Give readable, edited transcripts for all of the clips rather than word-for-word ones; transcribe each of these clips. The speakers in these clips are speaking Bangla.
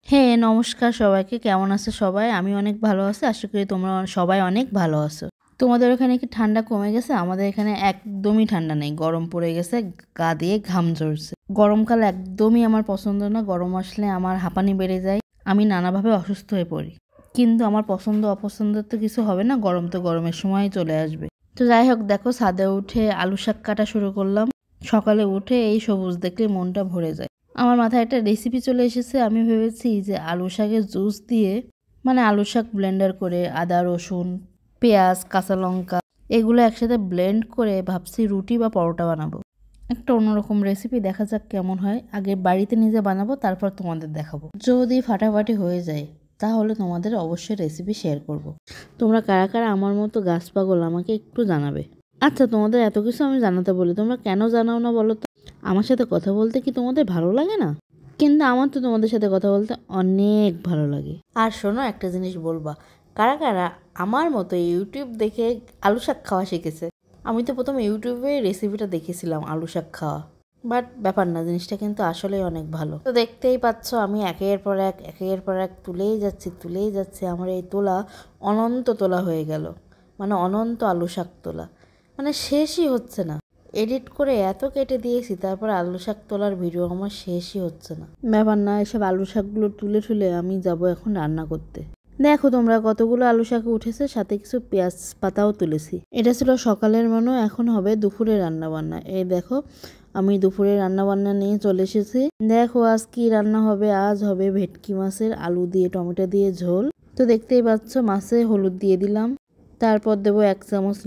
হ্যাঁ, নমস্কার সবাইকে। কেমন আছো সবাই? আমি অনেক ভালো আছি। আশা করি তোমরা সবাই অনেক ভালো আছো। তোমাদের ওখানে কি ঠান্ডা কমে গেছে? আমাদের এখানে একদমই ঠান্ডা নেই। গরম পড়ে গেছে, গা দিয়ে ঘাম ঝরছে। গরমকাল একদমই আমার পছন্দ না। গরম আসলে আমার হাঁপানি বেড়ে যায়। আমি নানাভাবে অসুস্থ হয়ে পড়ি। কিন্তু আমার পছন্দ অপছন্দের তো কিছু হবে না। গরম তো গরমের সময়ই চলে আসবে। তো যাই হোক, দেখো ছাদে উঠে আলু শাক কাটা শুরু করলাম। সকালে উঠে এই সবুজ দেখলে মনটা ভরে যায়। আমার মাথায় একটা রেসিপি চলে এসেছে। আমি ভেবেছি যে আলু শাকের জুস দিয়ে, মানে আলু শাক ব্লেন্ডার করে আদা রসুন পেঁয়াজ কাঁচা লঙ্কা এগুলো একসাথে ব্লেন্ড করে ভাবছি রুটি বা পরোটা বানাবো। একটা অন্যরকম রেসিপি, দেখা যাক কেমন হয়। আগে বাড়িতে নিজে বানাবো, তারপর তোমাদের দেখাবো। যদি ফাটাফাটি হয়ে যায় তাহলে তোমাদের অবশ্যই রেসিপি শেয়ার করব। তোমরা কারা কারা আমার মতো গাছ পাগল আমাকে একটু জানাবে। আচ্ছা, তোমাদের এত কিছু আমি জানাতে বলি, তোমরা কেন জানাও না বলো তো? আমার সাথে কথা বলতে কি তোমাদের ভালো লাগে না? কিন্তু আমার তো তোমাদের সাথে কথা বলতে অনেক ভালো লাগে। আর শোনো, একটা জিনিস বলবা, কারা কারা আমার মতো ইউটিউব দেখে আলু শাক খাওয়া শিখেছে? আমি তো প্রথমে ইউটিউবে রেসিপিটা দেখেছিলাম আলু শাক খাওয়া, বাট ব্যাপার না, জিনিসটা কিন্তু আসলেই অনেক ভালো। তো দেখতেই পাচ্ছ আমি একের পর এক তুলেই যাচ্ছি। আমার এই তোলা অনন্ত তোলা হয়ে গেল, মানে অনন্ত আলু শাক তোলা, মানে শেষই হচ্ছে না। এডিট করে এত কেটে দিয়েছি, তারপর আলু শাক তোলার ভিডিও আমার শেষই হচ্ছে না। ব্যাপার না, এসব আলু শাকগুলো তুলে আমি যাব এখন রান্না করতে। দেখো তোমরা কতগুলো আলু শাক উঠেছে, সাথে কিছু পেঁয়াজ পাতাও তুলেছি। এটা ছিল সকালের মেনু, এখন হবে দুপুরে রান্না বান্না। এই দেখো আমি দুপুরে রান্না বান্না নিয়ে চলে এসেছি। দেখো আজ কি রান্না হবে। আজ হবে ভেটকি মাছের আলু দিয়ে টমেটো দিয়ে ঝোল। তো দেখতেই পাচ্ছ, মাছে হলুদ দিয়ে দিলাম, তারপর দেবো 1 চামচ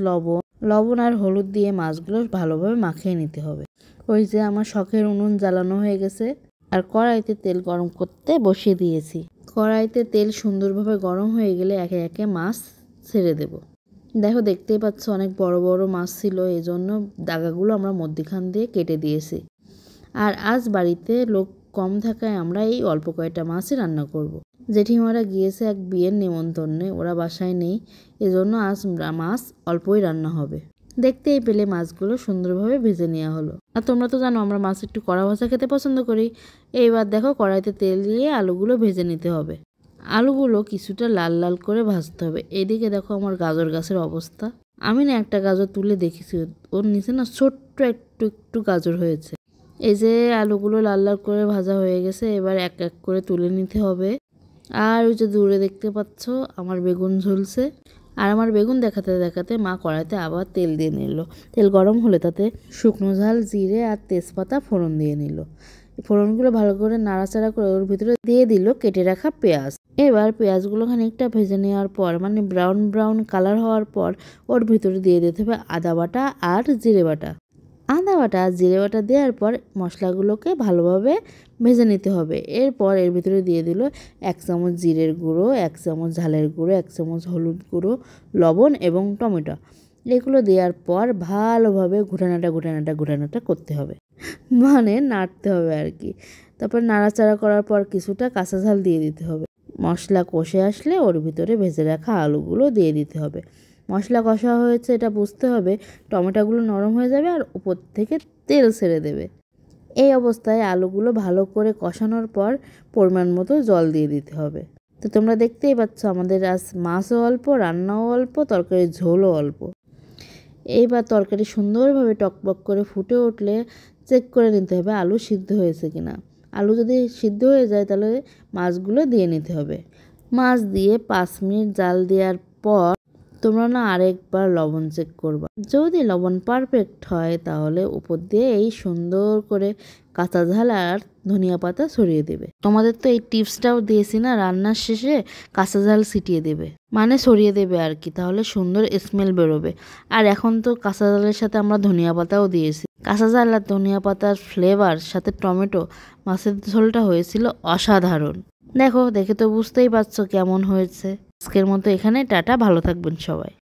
লবণ আর হলুদ দিয়ে মাছগুলো ভালোভাবে মাখিয়ে নিতে হবে। ওই যে আমার শখের উনুন জ্বালানো হয়ে গেছে, আর কড়াইতে তেল গরম করতে বসিয়ে দিয়েছি। কড়াইতে তেল সুন্দরভাবে গরম হয়ে গেলে একে একে মাছ ছেড়ে দেব। দেখো দেখতেই পাচ্ছ অনেক বড় বড় মাছ ছিল, এই জন্য দাগাগুলো আমরা মধ্যখান দিয়ে কেটে দিয়েছি। আর আজ বাড়িতে লোক কম থাকায় আমরা এই অল্প কয়েকটা মাছই রান্না করব। জেঠিমারা গিয়েছে এক বিয়ের নিমন্ত্রণে, ওরা বাসায় নেই, এজন্য আজ মাছ অল্পই রান্না হবে। দেখতেই পেলে মাছগুলো সুন্দরভাবে ভেজে নেওয়া হলো। আর তোমরা তো জানো আমরা মাছ একটু কড়া ভাজা খেতে পছন্দ করি। এইবার দেখো কড়াইতে তেল দিয়ে আলুগুলো ভেজে নিতে হবে। আলুগুলো কিছুটা লাল লাল করে ভাজতে হবে। এদিকে দেখো আমার গাজর গাছের অবস্থা। আমি না একটা গাজর তুলে দেখেছি, ওর নিচে না ছোট্ট একটু একটু গাজর হয়েছে। এই যে আলুগুলো লাল লাল করে ভাজা হয়ে গেছে, এবার এক এক করে তুলে নিতে হবে। আর ওই যে দূরে দেখতে পাচ্ছ আমার বেগুন ঝুলছে। আর আমার বেগুন দেখাতে দেখাতে মা কড়াইতে আবার তেল দিয়ে নিল। তেল গরম হলে তাতে শুকনো ঝাল, জিরে আর তেজপাতা ফোড়ন দিয়ে নিল। ফোড়নগুলো ভালো করে নাড়াচাড়া করে ওর ভিতরে দিয়ে দিল কেটে রাখা পেঁয়াজ। এবার পেঁয়াজগুলো খানিকটা ভেজে নেওয়ার পর, মানে ব্রাউন ব্রাউন কালার হওয়ার পর, ওর ভিতরে দিয়ে দিতে হবে আদা বাটা আর জিরে বাটা। আদা বাটা আর জিরে বাটা দেওয়ার পর মশলাগুলোকে ভালোভাবে ভেজে নিতে হবে। এরপর এর ভিতরে দিয়ে দিল 1 চামচ জিরের গুঁড়ো, 1 চামচ ঝালের গুঁড়ো, 1 চামচ হলুদ গুঁড়ো, লবণ এবং টমেটো। এগুলো দেওয়ার পর ভালোভাবে ঘুটানাটা করতে হবে, মানে নাড়তে হবে আর কি। তারপর নাড়াচাড়া করার পর কিছুটা কাঁচা ঝাল দিয়ে দিতে হবে। মশলা কষে আসলে ওর ভিতরে ভেজে রাখা আলুগুলো দিয়ে দিতে হবে। মশলা কষা হয়েছে এটা বুঝতে হবে, টমেটোগুলো নরম হয়ে যাবে আর উপর থেকে তেল ছেড়ে দেবে। এই অবস্থায় আলুগুলো ভালো করে কষানোর পর পরিমাণ মতো জল দিয়ে দিতে হবে। তো তোমরা দেখতেই পাচ্ছ আমাদের আজ মাছও অল্প, রান্নাও অল্প, তরকারির ঝোলও অল্প। এইবার তরকারি সুন্দরভাবে টকবক করে ফুটে উঠলে চেক করে নিতে হবে আলু সিদ্ধ হয়েছে কিনা। আলু যদি সিদ্ধ হয়ে যায় তাহলে মাছগুলো দিয়ে নিতে হবে। মাছ দিয়ে 5 মিনিট জাল দেওয়ার পর তোমরা না আরেকবার লবণ চেক করবা। যদি লবণ পারফেক্ট হয় তাহলে উপর দিয়ে এই সুন্দর করে কাঁচা ঝাল আর ধনিয়া পাতা ছড়িয়ে দেবে। তোমাদের তো এই টিপসটাও দিয়েছি না, রান্নার শেষে কাঁচা ঝাল ছিটিয়ে দেবে, মানে ছড়িয়ে দেবে আর কি, তাহলে সুন্দর স্মেল বেরোবে। আর এখন তো কাঁচা ঝালের সাথে আমরা ধনিয়া পাতাও দিয়েছি। কাঁচা ঝাল আর ধনিয়া পাতার ফ্লেভার সাথে টমেটো, মাছের ঝোলটা হয়েছিল অসাধারণ। দেখো, দেখে তো বুঝতেই পারছো কেমন হয়েছে। আজকের মতো এখানে টাটা, ভালো থাকবেন সবাই।